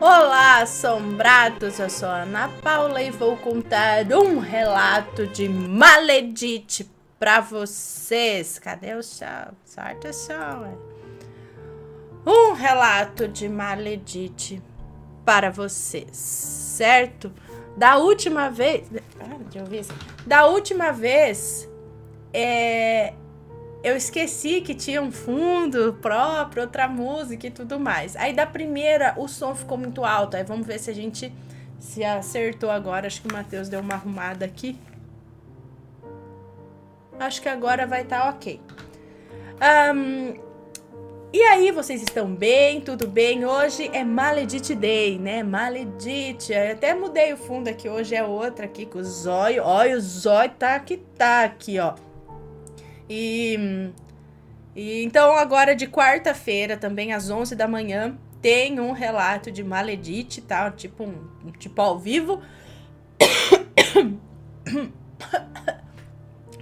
Olá, assombrados! Eu sou a Ana Paula e vou contar um relato de Maledite pra vocês. Cadê o som? Sorte o som. Um relato de Maledite para vocês, certo? Da última vez... eu esqueci que tinha um fundo próprio, outra música e tudo mais. Aí da primeira o som ficou muito alto. Aí vamos ver se a gente se acertou agora. Acho que o Matheus deu uma arrumada aqui. Acho que agora vai estar ok. E aí, vocês estão bem? Tudo bem? Hoje é Maledite Day, né? Maledite. Eu até mudei o fundo aqui. Hoje é outra aqui com o zóio. Olha, o zóio tá aqui, ó. E então agora de quarta-feira, também às 11 da manhã, tem um relato de Maledite, tá? Tipo ao vivo.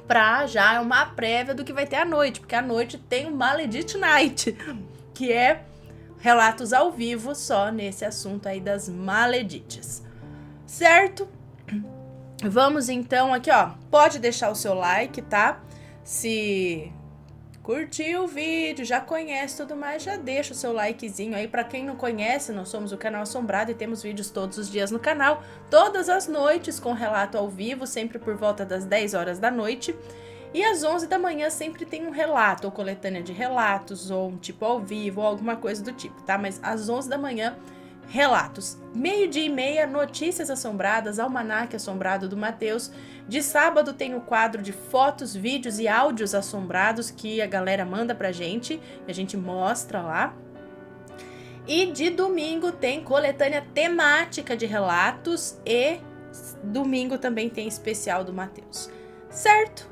Pra já uma prévia do que vai ter à noite, porque à noite tem o Maledite Night, que é relatos ao vivo só nesse assunto aí das maledites. Certo? Vamos então aqui, ó. Pode deixar o seu like, tá? Se curtiu o vídeo, já conhece tudo mais, já deixa o seu likezinho aí. Pra quem não conhece, nós somos o Canal Assombrado e temos vídeos todos os dias no canal, todas as noites com relato ao vivo, sempre por volta das 10 horas da noite. E às 11 da manhã sempre tem um relato, ou coletânea de relatos, ou um tipo ao vivo, ou alguma coisa do tipo, tá? Mas às 11 da manhã, relatos. 12:30, notícias assombradas, almanaque assombrado do Matheus. De sábado tem o quadro de fotos, vídeos e áudios assombrados que a galera manda pra gente, e a gente mostra lá. E de domingo tem coletânea temática de relatos e domingo também tem especial do Matheus. Certo?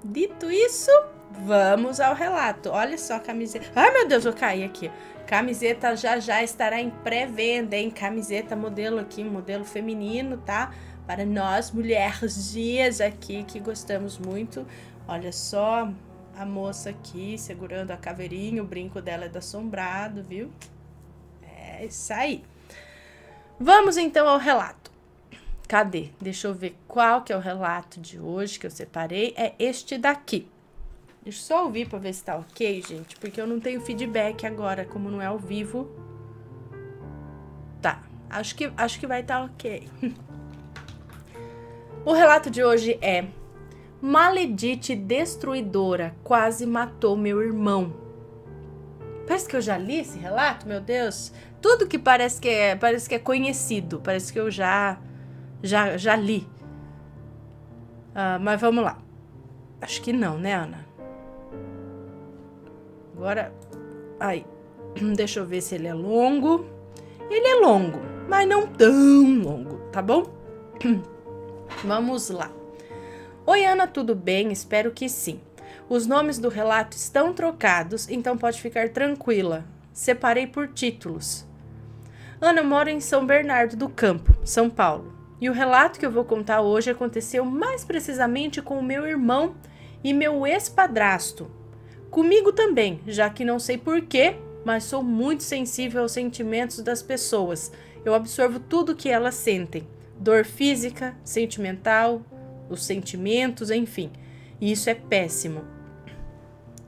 Dito isso, vamos ao relato. Olha só a camiseta. Ai, meu Deus, eu caí aqui. Camiseta já estará em pré-venda, hein? Camiseta modelo aqui, modelo feminino, tá? Para nós, mulherzinhas aqui que gostamos muito. Olha só a moça aqui segurando a caveirinha. O brinco dela é do assombrado, viu? É isso aí. Vamos então ao relato. Cadê? Deixa eu ver qual que é o relato de hoje que eu separei. É este daqui. Deixa eu só ouvir pra ver se tá ok, gente. Porque eu não tenho feedback agora, como não é ao vivo. Tá, acho que vai estar ok. O relato de hoje é: Maledite destruidora quase matou meu irmão. Parece que eu já li esse relato, meu Deus. Tudo que parece que é conhecido. Parece que eu já li. Mas vamos lá. Acho que não, né, Ana? Agora, aí, deixa eu ver se ele é longo. Ele é longo, mas não tão longo, tá bom? Vamos lá. Oi, Ana, tudo bem? Espero que sim. Os nomes do relato estão trocados, então pode ficar tranquila. Separei por títulos. Ana, eu moro em São Bernardo do Campo, São Paulo. E o relato que eu vou contar hoje aconteceu mais precisamente com o meu irmão e meu ex-padrasto. Comigo também, já que não sei porquê, mas sou muito sensível aos sentimentos das pessoas. Eu absorvo tudo que elas sentem. Dor física, sentimental, os sentimentos, enfim. E isso é péssimo.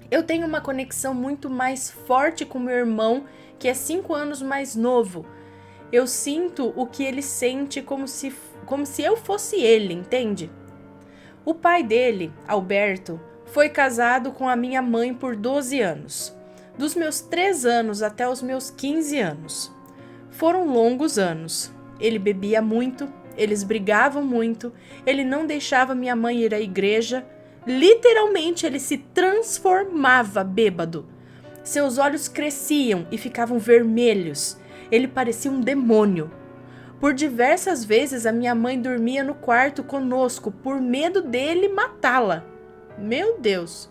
Eu tenho uma conexão muito mais forte com meu irmão, que é 5 anos mais novo. Eu sinto o que ele sente como se eu fosse ele, entende? O pai dele, Alberto, foi casado com a minha mãe por 12 anos. Dos meus 3 anos até os meus 15 anos. Foram longos anos. Ele bebia muito, eles brigavam muito, ele não deixava minha mãe ir à igreja. Literalmente, ele se transformava bêbado. Seus olhos cresciam e ficavam vermelhos. Ele parecia um demônio. Por diversas vezes, a minha mãe dormia no quarto conosco por medo dele matá-la. Meu Deus!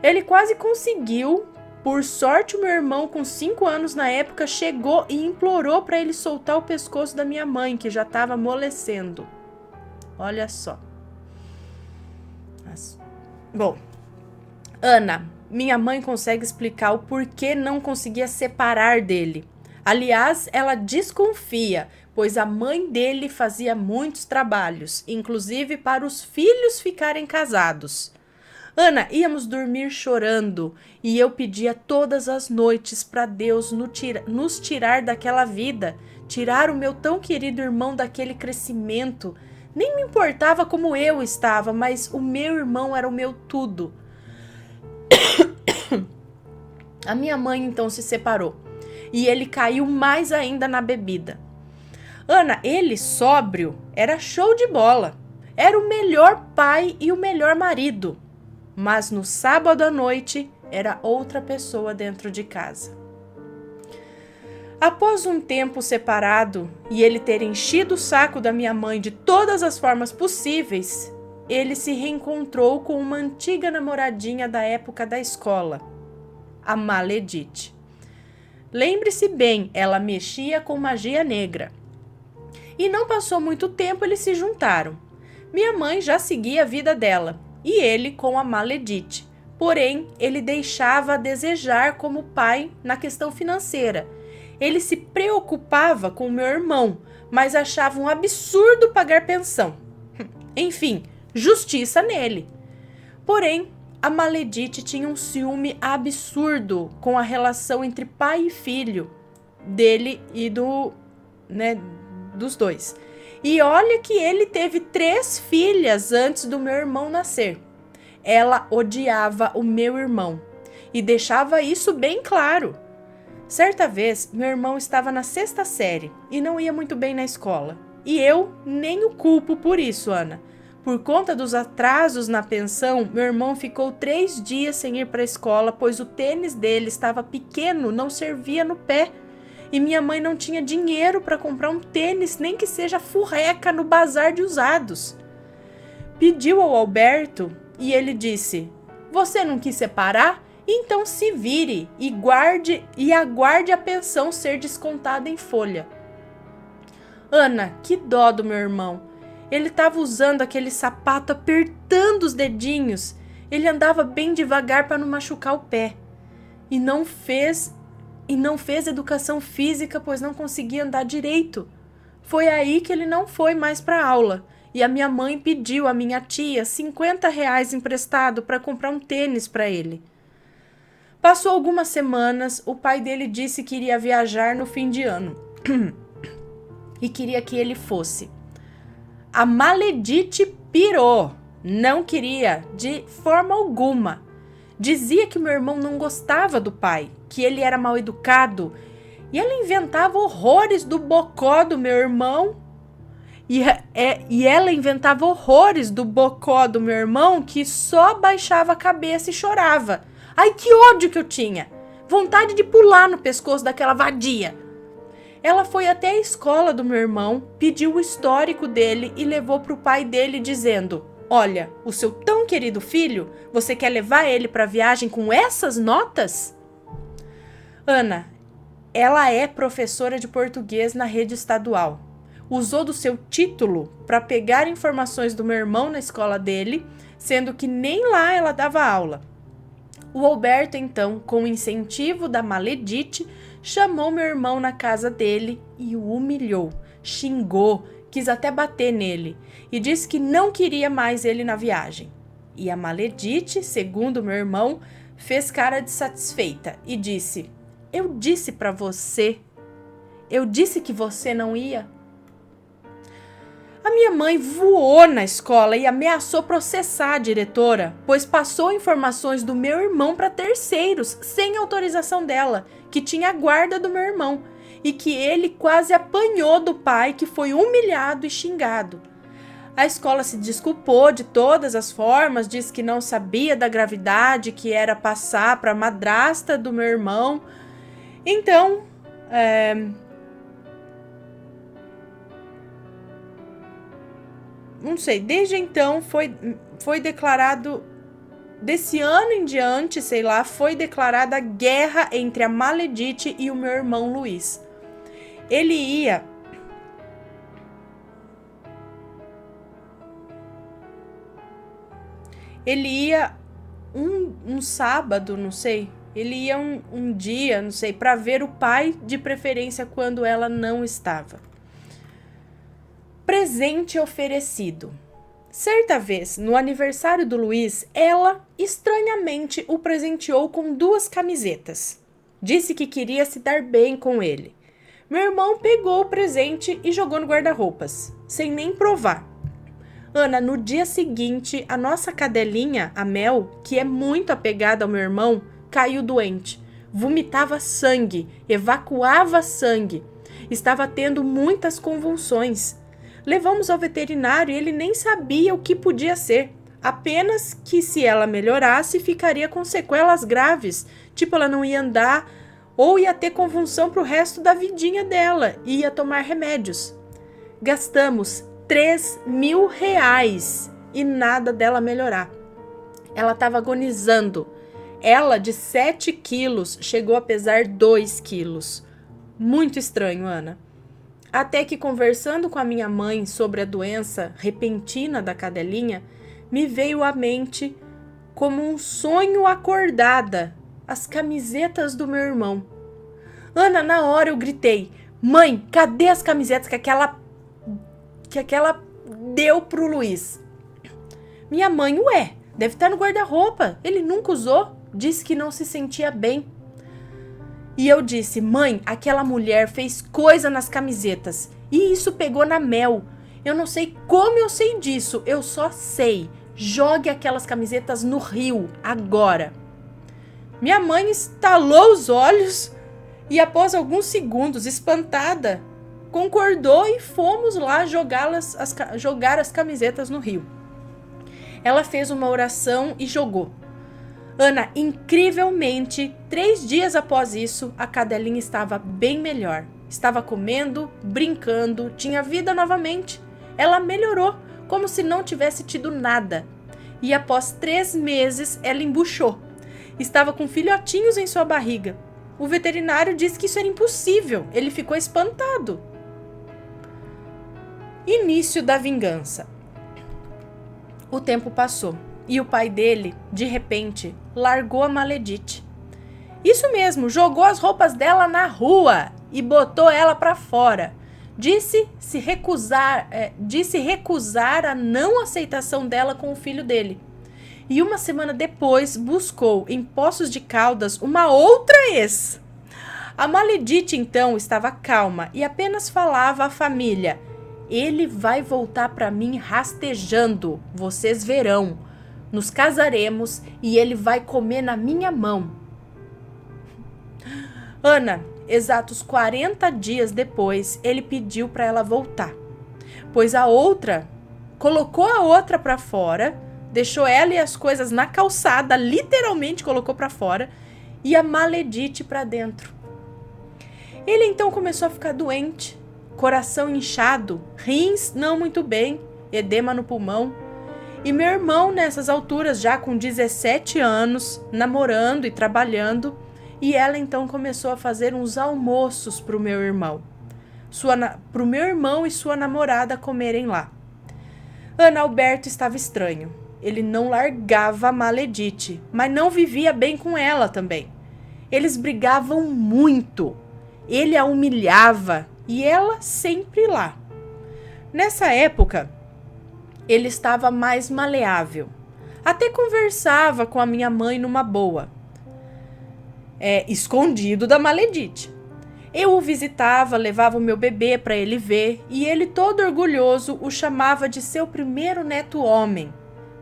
Ele quase conseguiu. Por sorte, o meu irmão, com 5 anos na época, chegou e implorou para ele soltar o pescoço da minha mãe, que já estava amolecendo. Olha só. Bom, Ana, minha mãe consegue explicar o porquê não conseguia separar dele. Aliás, ela desconfia, pois a mãe dele fazia muitos trabalhos, inclusive para os filhos ficarem casados. Ana, íamos dormir chorando e eu pedia todas as noites para Deus nos tirar daquela vida, tirar o meu tão querido irmão daquele crescimento. Nem me importava como eu estava, mas o meu irmão era o meu tudo. A minha mãe então se separou e ele caiu mais ainda na bebida. Ana, ele sóbrio, era show de bola. Era o melhor pai e o melhor marido. Mas no sábado à noite era outra pessoa dentro de casa. Após um tempo separado e ele ter enchido o saco da minha mãe de todas as formas possíveis, ele se reencontrou com uma antiga namoradinha da época da escola, a Maledite. Lembre-se bem, ela mexia com magia negra. E não passou muito tempo, eles se juntaram. Minha mãe já seguia a vida dela, e ele com a Maledite. Porém, ele deixava a desejar como pai na questão financeira. Ele se preocupava com meu irmão, mas achava um absurdo pagar pensão. Enfim, justiça nele. Porém, a Maledite tinha um ciúme absurdo com a relação entre pai e filho dele e dos dois. E olha que ele teve 3 filhas antes do meu irmão nascer. Ela odiava o meu irmão e deixava isso bem claro. Certa vez, meu irmão estava na 6ª série e não ia muito bem na escola. E eu nem o culpo por isso, Ana. Por conta dos atrasos na pensão, meu irmão ficou 3 dias sem ir para a escola, pois o tênis dele estava pequeno, não servia no pé. E minha mãe não tinha dinheiro para comprar um tênis, nem que seja furreca no bazar de usados. Pediu ao Alberto e ele disse: "Você não quis separar? Então se vire e aguarde a pensão ser descontada em folha." Ana, que dó do meu irmão. Ele estava usando aquele sapato apertando os dedinhos. Ele andava bem devagar para não machucar o pé. E não fez educação física, pois não conseguia andar direito. Foi aí que ele não foi mais para aula. E a minha mãe pediu à minha tia R$ 50 emprestado para comprar um tênis para ele. Passou algumas semanas, o pai dele disse que iria viajar no fim de ano. E queria que ele fosse. A Maledite pirou. Não queria, de forma alguma. Dizia que meu irmão não gostava do pai, que ele era mal educado. E ela inventava horrores do bocó do meu irmão. E ela inventava horrores do bocó do meu irmão, que só baixava a cabeça e chorava. Ai, que ódio que eu tinha! Vontade de pular no pescoço daquela vadia. Ela foi até a escola do meu irmão, pediu o histórico dele e levou para o pai dele dizendo: "Olha, o seu tão querido filho, você quer levar ele para a viagem com essas notas?" Ana, ela é professora de português na rede estadual. Usou do seu título para pegar informações do meu irmão na escola dele, sendo que nem lá ela dava aula. O Alberto, então, com o incentivo da Maledite, chamou meu irmão na casa dele e o humilhou, xingou, quis até bater nele e disse que não queria mais ele na viagem. E a Maledite, segundo meu irmão, fez cara de satisfeita e disse: "Eu disse pra você. Eu disse que você não ia." A minha mãe voou na escola e ameaçou processar a diretora, pois passou informações do meu irmão para terceiros, sem autorização dela, que tinha a guarda do meu irmão, e que ele quase apanhou do pai, que foi humilhado e xingado. A escola se desculpou de todas as formas, disse que não sabia da gravidade que era passar para a madrasta do meu irmão. Então, não sei, desde então foi declarado, desse ano em diante, sei lá, foi declarada guerra entre a Maledite e o meu irmão Luiz. Ele ia um sábado, não sei, Ele ia um dia, não sei, para ver o pai, de preferência quando ela não estava. Presente oferecido. Certa vez, no aniversário do Luiz, ela, estranhamente, o presenteou com 2 camisetas. Disse que queria se dar bem com ele. Meu irmão pegou o presente e jogou no guarda-roupas, sem nem provar. Ana, no dia seguinte, a nossa cadelinha, a Mel, que é muito apegada ao meu irmão, caiu doente. Vomitava sangue, evacuava sangue. Estava tendo muitas convulsões. Levamos ao veterinário e ele nem sabia o que podia ser. Apenas que se ela melhorasse, ficaria com sequelas graves. Tipo, ela não ia andar ou ia ter convulsão pro resto da vidinha dela e ia tomar remédios. Gastamos R$3.000 e nada dela melhorar. Ela estava agonizando. Ela, de 7 quilos, chegou a pesar 2 quilos. Muito estranho, Ana. Até que, conversando com a minha mãe sobre a doença repentina da cadelinha, me veio à mente, como um sonho acordada, as camisetas do meu irmão. Ana, na hora eu gritei: mãe, cadê as camisetas que aquela deu pro Luiz? Minha mãe, ué, deve estar no guarda-roupa, ele nunca usou, disse que não se sentia bem. E eu disse: mãe, aquela mulher fez coisa nas camisetas e isso pegou na Mel. Eu não sei como eu sei disso, eu só sei. Jogue aquelas camisetas no rio, agora. Minha mãe estalou os olhos e, após alguns segundos, espantada, concordou e fomos lá jogar as camisetas no rio. Ela fez uma oração e jogou. Ana, incrivelmente, 3 dias após isso, a cadelinha estava bem melhor. Estava comendo, brincando, tinha vida novamente. Ela melhorou, como se não tivesse tido nada. E após 3 meses, ela embuchou. Estava com filhotinhos em sua barriga. O veterinário disse que isso era impossível. Ele ficou espantado. Início da vingança. O tempo passou. E o pai dele, de repente, largou a Maledite. Isso mesmo, jogou as roupas dela na rua e botou ela para fora. Disse recusar a não aceitação dela com o filho dele. E 1 semana depois, buscou em Poços de Caldas uma outra ex. A Maledite, então, estava calma e apenas falava à família: ele vai voltar para mim rastejando, vocês verão. Nos casaremos e ele vai comer na minha mão. Ana, exatos 40 dias depois, ele pediu para ela voltar. Pois colocou a outra para fora, deixou ela e as coisas na calçada, literalmente colocou para fora, e a Maledite para dentro. Ele então começou a ficar doente, coração inchado, rins não muito bem, edema no pulmão. E meu irmão, nessas alturas, já com 17 anos, namorando e trabalhando, e ela então começou a fazer uns almoços pro meu irmão. Pro meu irmão e sua namorada comerem lá. Ana Alberto estava estranho. Ele não largava a Maledite, mas não vivia bem com ela também. Eles brigavam muito. Ele a humilhava e ela sempre lá. Nessa época, ele estava mais maleável. Até conversava com a minha mãe numa boa. Escondido da Maledite. Eu o visitava, levava o meu bebê para ele ver, e ele, todo orgulhoso, o chamava de seu primeiro neto homem,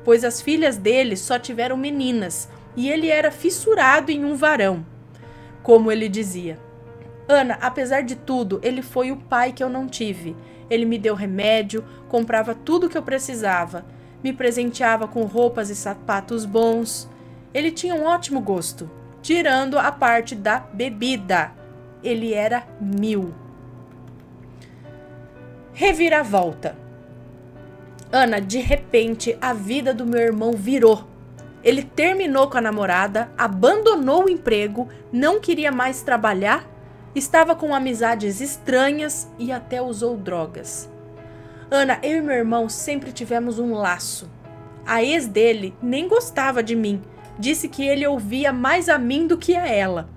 pois as filhas dele só tiveram meninas, e ele era fissurado em um varão, como ele dizia. Ana, apesar de tudo, ele foi o pai que eu não tive. Ele me deu remédio, comprava tudo que eu precisava, me presenteava com roupas e sapatos bons. Ele tinha um ótimo gosto, tirando a parte da bebida. Ele era 1000. Reviravolta. Ana, de repente, a vida do meu irmão virou. Ele terminou com a namorada, abandonou o emprego, não queria mais trabalhar, estava com amizades estranhas e até usou drogas. Ana, eu e meu irmão sempre tivemos um laço. A ex dele nem gostava de mim, disse que ele ouvia mais a mim do que a ela,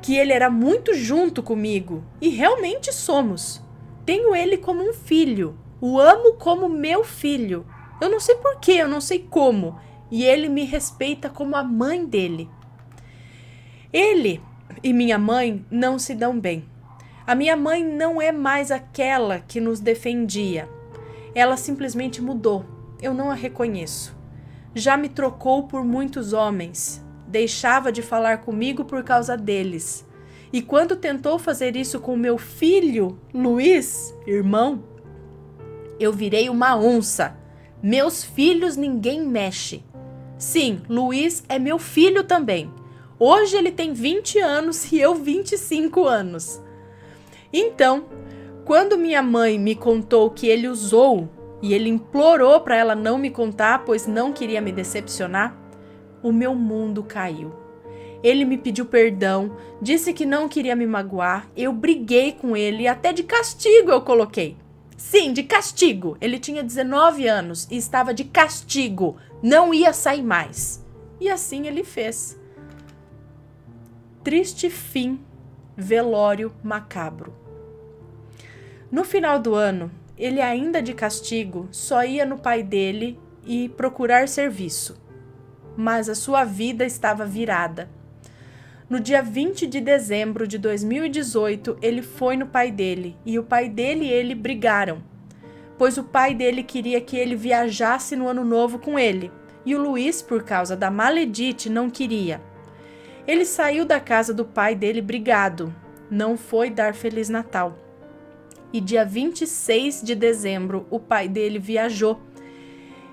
que ele era muito junto comigo, e realmente somos. Tenho ele como um filho, o amo como meu filho. Eu não sei porquê, eu não sei como, e ele me respeita como a mãe dele. Ele e minha mãe não se dão bem. A minha mãe não é mais aquela que nos defendia. Ela simplesmente mudou. Eu não a reconheço. Já me trocou por muitos homens. Deixava de falar comigo por causa deles. E quando tentou fazer isso com meu filho, Luiz, irmão, eu virei uma onça. Meus filhos ninguém mexe. Sim, Luiz é meu filho também. Hoje ele tem 20 anos e eu 25 anos. Então, quando minha mãe me contou que ele usou e ele implorou para ela não me contar, pois não queria me decepcionar, o meu mundo caiu. Ele me pediu perdão, disse que não queria me magoar, eu briguei com ele e até de castigo eu coloquei. Sim, de castigo. Ele tinha 19 anos e estava de castigo, não ia sair mais. E assim ele fez. Triste fim, velório macabro. No final do ano, ele ainda de castigo só ia no pai dele e procurar serviço. Mas a sua vida estava virada. No dia 20 de dezembro de 2018, ele foi no pai dele e o pai dele e ele brigaram, pois o pai dele queria que ele viajasse no ano novo com ele e o Luiz, por causa da maledite, não queria. Ele saiu da casa do pai dele brigado, não foi dar Feliz Natal. E dia 26 de dezembro, o pai dele viajou.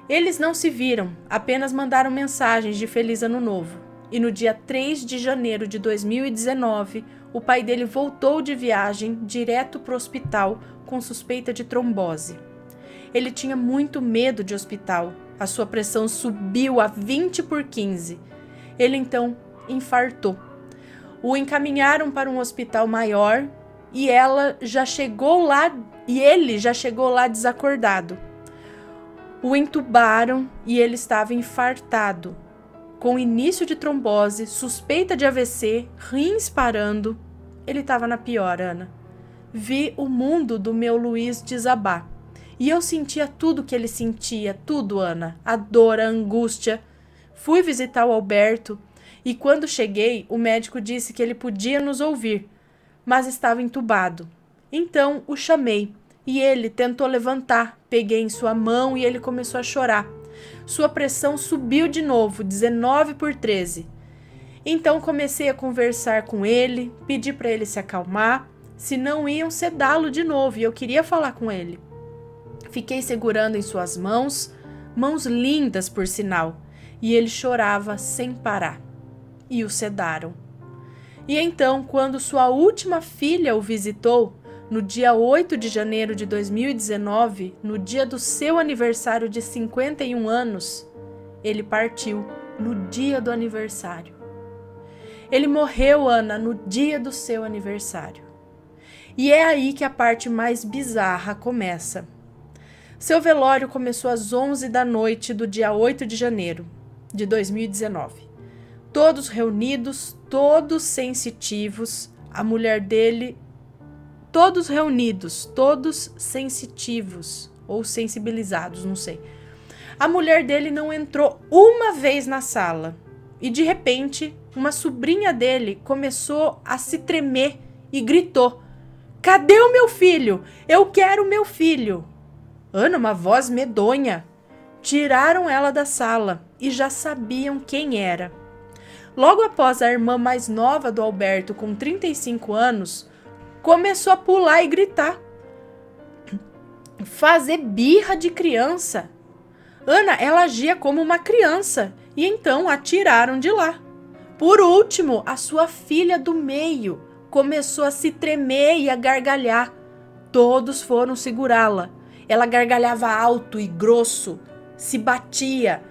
Eles não se viram, apenas mandaram mensagens de Feliz Ano Novo. E no dia 3 de janeiro de 2019, o pai dele voltou de viagem direto para o hospital com suspeita de trombose. Ele tinha muito medo de hospital, a sua pressão subiu a 20/15. Ele então infartou. O encaminharam para um hospital maior e ele já chegou lá desacordado. O entubaram e ele estava infartado, com início de trombose, suspeita de AVC, rins parando. Ele estava na pior, Ana. Vi o mundo do meu Luiz desabar. E eu sentia tudo que ele sentia, tudo, Ana. A dor, a angústia. Fui visitar o Alberto e quando cheguei, o médico disse que ele podia nos ouvir, mas estava entubado. Então o chamei e ele tentou levantar. Peguei em sua mão e ele começou a chorar. Sua pressão subiu de novo, 19/13. Então comecei a conversar com ele, pedi para ele se acalmar, se não iam sedá-lo de novo e eu queria falar com ele. Fiquei segurando em suas mãos lindas por sinal, e ele chorava sem parar. E o sedaram. E então, quando sua última filha o visitou, no dia 8 de janeiro de 2019, no dia do seu aniversário de 51 anos, ele partiu no dia do aniversário. Ele morreu, Ana, no dia do seu aniversário. E é aí que a parte mais bizarra começa. Seu velório começou às 11 da noite do dia 8 de janeiro de 2019. Todos reunidos, todos sensitivos, a mulher dele... Todos reunidos, todos sensitivos ou sensibilizados, não sei. A mulher dele não entrou uma vez na sala e, de repente, uma sobrinha dele começou a se tremer e gritou: "Cadê o meu filho? Eu quero o meu filho!" Ana, uma voz medonha. Tiraram ela da sala e já sabiam quem era. Logo após, a irmã mais nova do Alberto, com 35 anos, começou a pular e gritar. Fazer birra de criança. Ana, ela agia como uma criança e então a tiraram de lá. Por último, a sua filha do meio começou a se tremer e a gargalhar. Todos foram segurá-la. Ela gargalhava alto e grosso, se batia.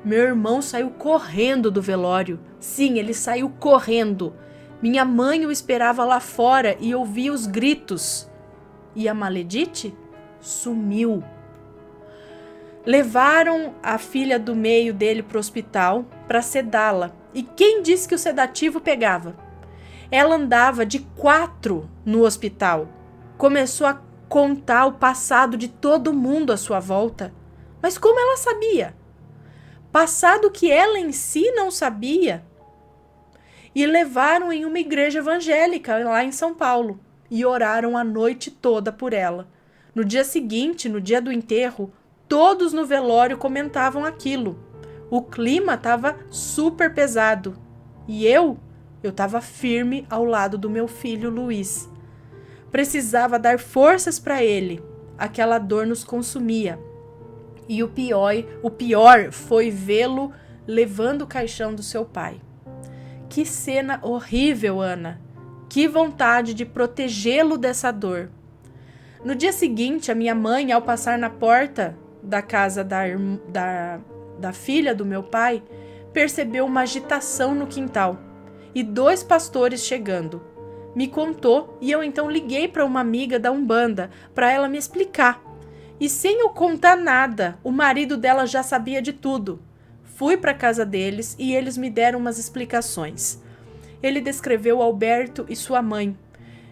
Meu irmão saiu correndo do velório. Sim, ele saiu correndo. Minha mãe o esperava lá fora e ouvia os gritos. E a maledite sumiu. Levaram a filha do meio dele para o hospital para sedá-la. E quem disse que o sedativo pegava? Ela andava de 4 no hospital. Começou a contar o passado de todo mundo à sua volta. Mas como ela sabia? Passado que ela em si não sabia. E levaram em uma igreja evangélica lá em São Paulo e oraram a noite toda por ela. No dia seguinte, no dia do enterro, todos no velório comentavam aquilo. O clima estava super pesado e eu estava firme ao lado do meu filho Luiz. Precisava dar forças para ele. Aquela dor nos consumia. E o pior foi vê-lo levando o caixão do seu pai. Que cena horrível, Ana. Que vontade de protegê-lo dessa dor. No dia seguinte, a minha mãe, ao passar na porta da casa da filha do meu pai, percebeu uma agitação no quintal e 2 pastores chegando. Me contou e eu então liguei para uma amiga da Umbanda para ela me explicar. E sem eu contar nada, o marido dela já sabia de tudo. Fui para a casa deles e eles me deram umas explicações. Ele descreveu Alberto e sua mãe.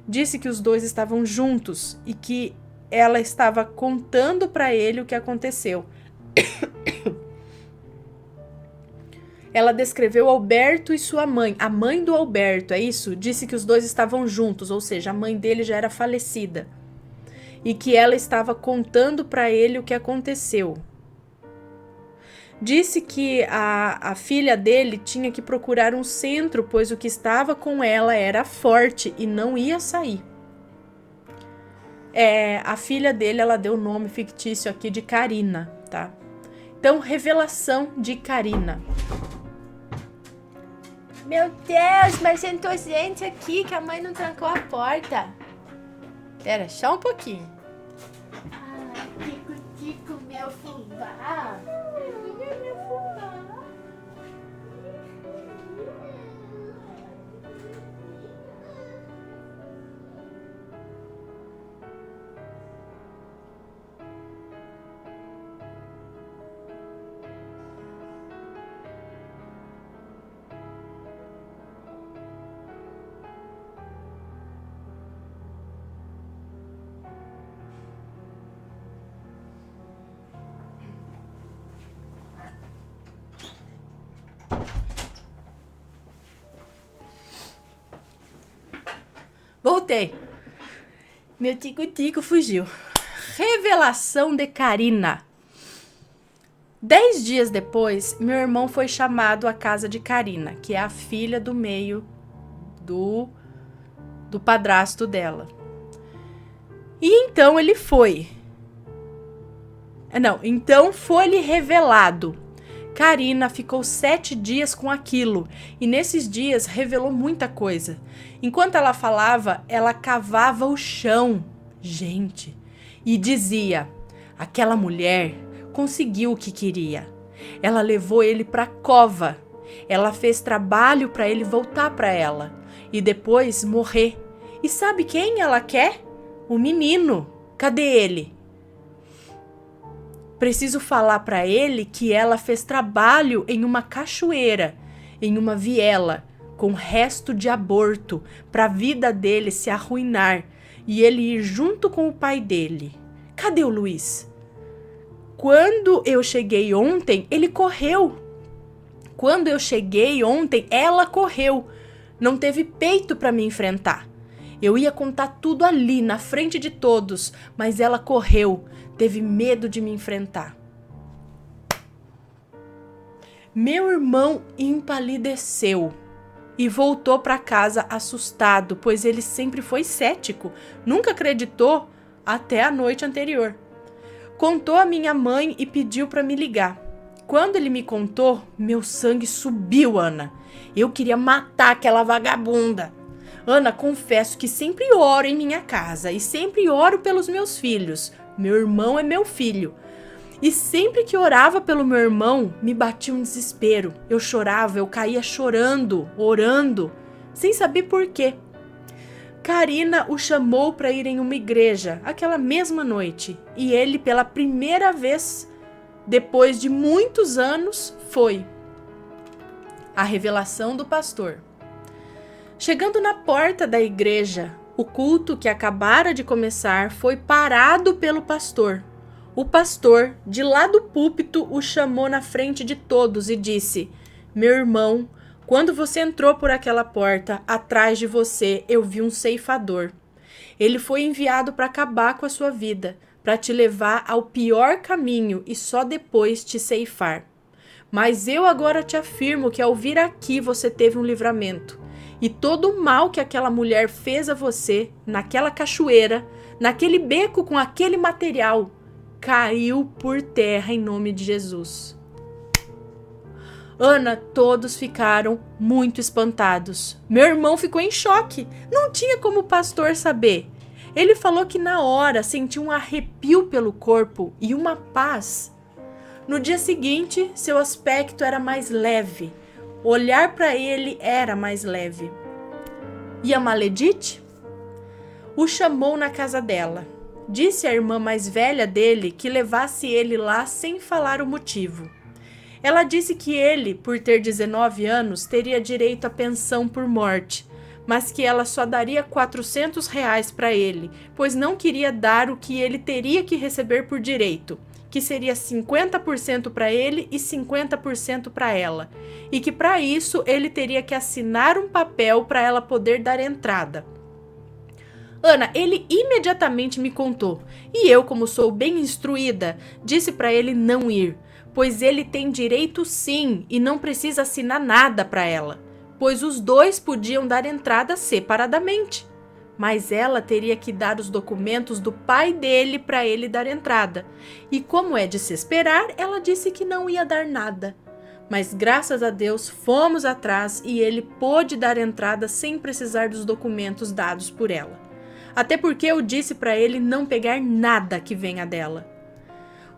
Disse que os 2 estavam juntos e que ela estava contando para ele o que aconteceu. Ela descreveu Alberto e sua mãe. A mãe do Alberto, é isso? Disse que os 2 estavam juntos, ou seja, a mãe dele já era falecida. E que ela estava contando para ele o que aconteceu. Disse que a filha dele tinha que procurar um centro, pois o que estava com ela era forte e não ia sair. A filha dele, ela deu o nome fictício aqui de Karina, tá? Então, revelação de Karina. Meu Deus, mas sentou gente aqui que a mãe não trancou a porta. Pera, só um pouquinho. Ai, tico, meu fubá. Meu fubá. Voltei. Meu tico-tico fugiu. Revelação de Karina. 10 dias depois, meu irmão foi chamado à casa de Karina, que é a filha do meio do padrasto dela. E então ele foi. Então foi-lhe revelado. Karina ficou 7 dias com aquilo e nesses dias revelou muita coisa. Enquanto ela falava, ela cavava o chão, gente, e dizia: aquela mulher conseguiu o que queria. Ela levou ele para a cova. Ela fez trabalho para ele voltar para ela e depois morrer. E sabe quem ela quer? O menino. Cadê ele? Preciso falar para ele que ela fez trabalho em uma cachoeira, em uma viela, com resto de aborto, para a vida dele se arruinar e ele ir junto com o pai dele. Cadê o Luiz? Quando eu cheguei ontem, ele correu. Quando eu cheguei ontem, ela correu. Não teve peito para me enfrentar. Eu ia contar tudo ali, na frente de todos, mas ela correu. Teve medo de me enfrentar. Meu irmão empalideceu e voltou para casa assustado, pois ele sempre foi cético, nunca acreditou até a noite anterior. Contou à minha mãe e pediu para me ligar. Quando ele me contou, meu sangue subiu, Ana. Eu queria matar aquela vagabunda. Ana, confesso que sempre oro em minha casa e sempre oro pelos meus filhos. Meu irmão é meu filho. E sempre que orava pelo meu irmão, me batia um desespero. Eu chorava, eu caía chorando, orando, sem saber por quê. Karina o chamou para ir em uma igreja, aquela mesma noite. E ele, pela primeira vez, depois de muitos anos, foi a revelação do pastor. Chegando na porta da igreja, o culto que acabara de começar foi parado pelo pastor. O pastor, de lá do púlpito, o chamou na frente de todos e disse: meu irmão, quando você entrou por aquela porta, atrás de você eu vi um ceifador. Ele foi enviado para acabar com a sua vida, para te levar ao pior caminho e só depois te ceifar. Mas eu agora te afirmo que ao vir aqui você teve um livramento. E todo o mal que aquela mulher fez a você, naquela cachoeira, naquele beco com aquele material, caiu por terra em nome de Jesus. Ana, todos ficaram muito espantados. Meu irmão ficou em choque. Não tinha como o pastor saber. Ele falou que na hora sentiu um arrepio pelo corpo e uma paz. No dia seguinte, seu aspecto era mais leve. Olhar para ele era mais leve. E a Maledite? O chamou na casa dela. Disse à irmã mais velha dele que levasse ele lá sem falar o motivo. Ela disse que ele, por ter 19 anos, teria direito à pensão por morte, mas que ela só daria R$400 para ele, pois não queria dar o que ele teria que receber por direito, que seria 50% para ele e 50% para ela, e que para isso ele teria que assinar um papel para ela poder dar entrada. Ana, ele imediatamente me contou, e eu, como sou bem instruída, disse para ele não ir, pois ele tem direito sim e não precisa assinar nada para ela, pois os dois podiam dar entrada separadamente. Mas ela teria que dar os documentos do pai dele para ele dar entrada. E como é de se esperar, ela disse que não ia dar nada. Mas graças a Deus fomos atrás e ele pôde dar entrada sem precisar dos documentos dados por ela. Até porque eu disse para ele não pegar nada que venha dela.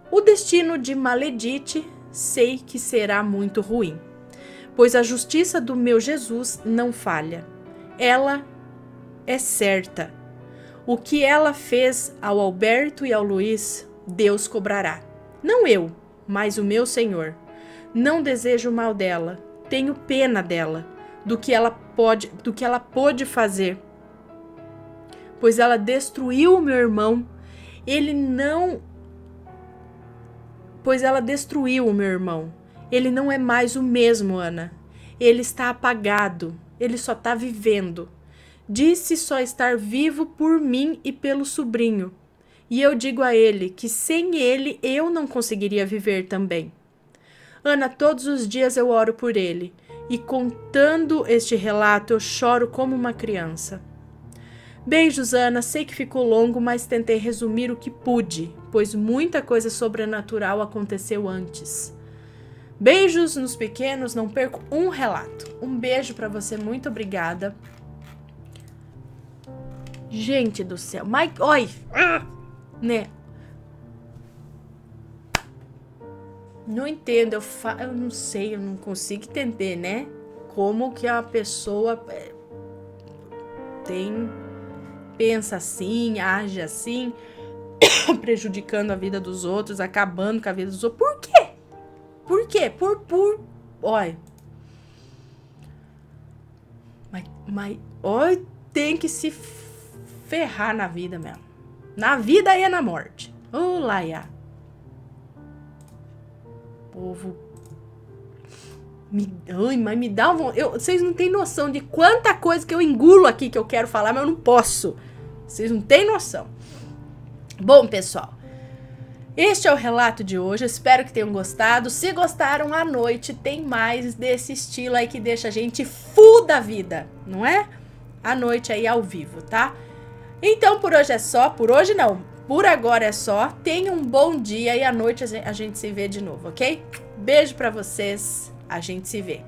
O destino de Maledite sei que será muito ruim, pois a justiça do meu Jesus não falha. Ela é certa. O que ela fez ao Alberto e ao Luiz, Deus cobrará. Não eu, mas o meu Senhor. Não desejo o mal dela. Tenho pena dela, do que ela pôde fazer. Pois ela destruiu o meu irmão. Pois ela destruiu o meu irmão. Ele não é mais o mesmo, Ana. Ele está apagado. Ele só está vivendo. Disse só estar vivo por mim e pelo sobrinho. E eu digo a ele que sem ele eu não conseguiria viver também. Ana, todos os dias eu oro por ele. E contando este relato eu choro como uma criança. Beijos, Ana. Sei que ficou longo, mas tentei resumir o que pude, pois muita coisa sobrenatural aconteceu antes. Beijos nos pequenos, não perco um relato. Um beijo pra você, muito obrigada. Gente do céu, Mike, oi, né? Não entendo, eu não sei, eu não consigo entender, né? Como que a pessoa pensa assim, age assim, prejudicando a vida dos outros, acabando com a vida dos outros. Por quê? Por quê? Olha. Mas olha, tem que se ferrar na vida mesmo. Na vida e na morte. Ô, Laia. Povo. Mas me dá vocês não têm noção de quanta coisa que eu engulo aqui que eu quero falar, mas eu não posso. Vocês não têm noção. Bom, pessoal, este é o relato de hoje. Espero que tenham gostado. Se gostaram, à noite tem mais desse estilo aí que deixa a gente full da vida, não é? À noite aí ao vivo, tá? Então, por hoje é só. Por hoje não. Por agora é só. Tenham um bom dia e à noite a gente se vê de novo, ok? Beijo pra vocês. A gente se vê.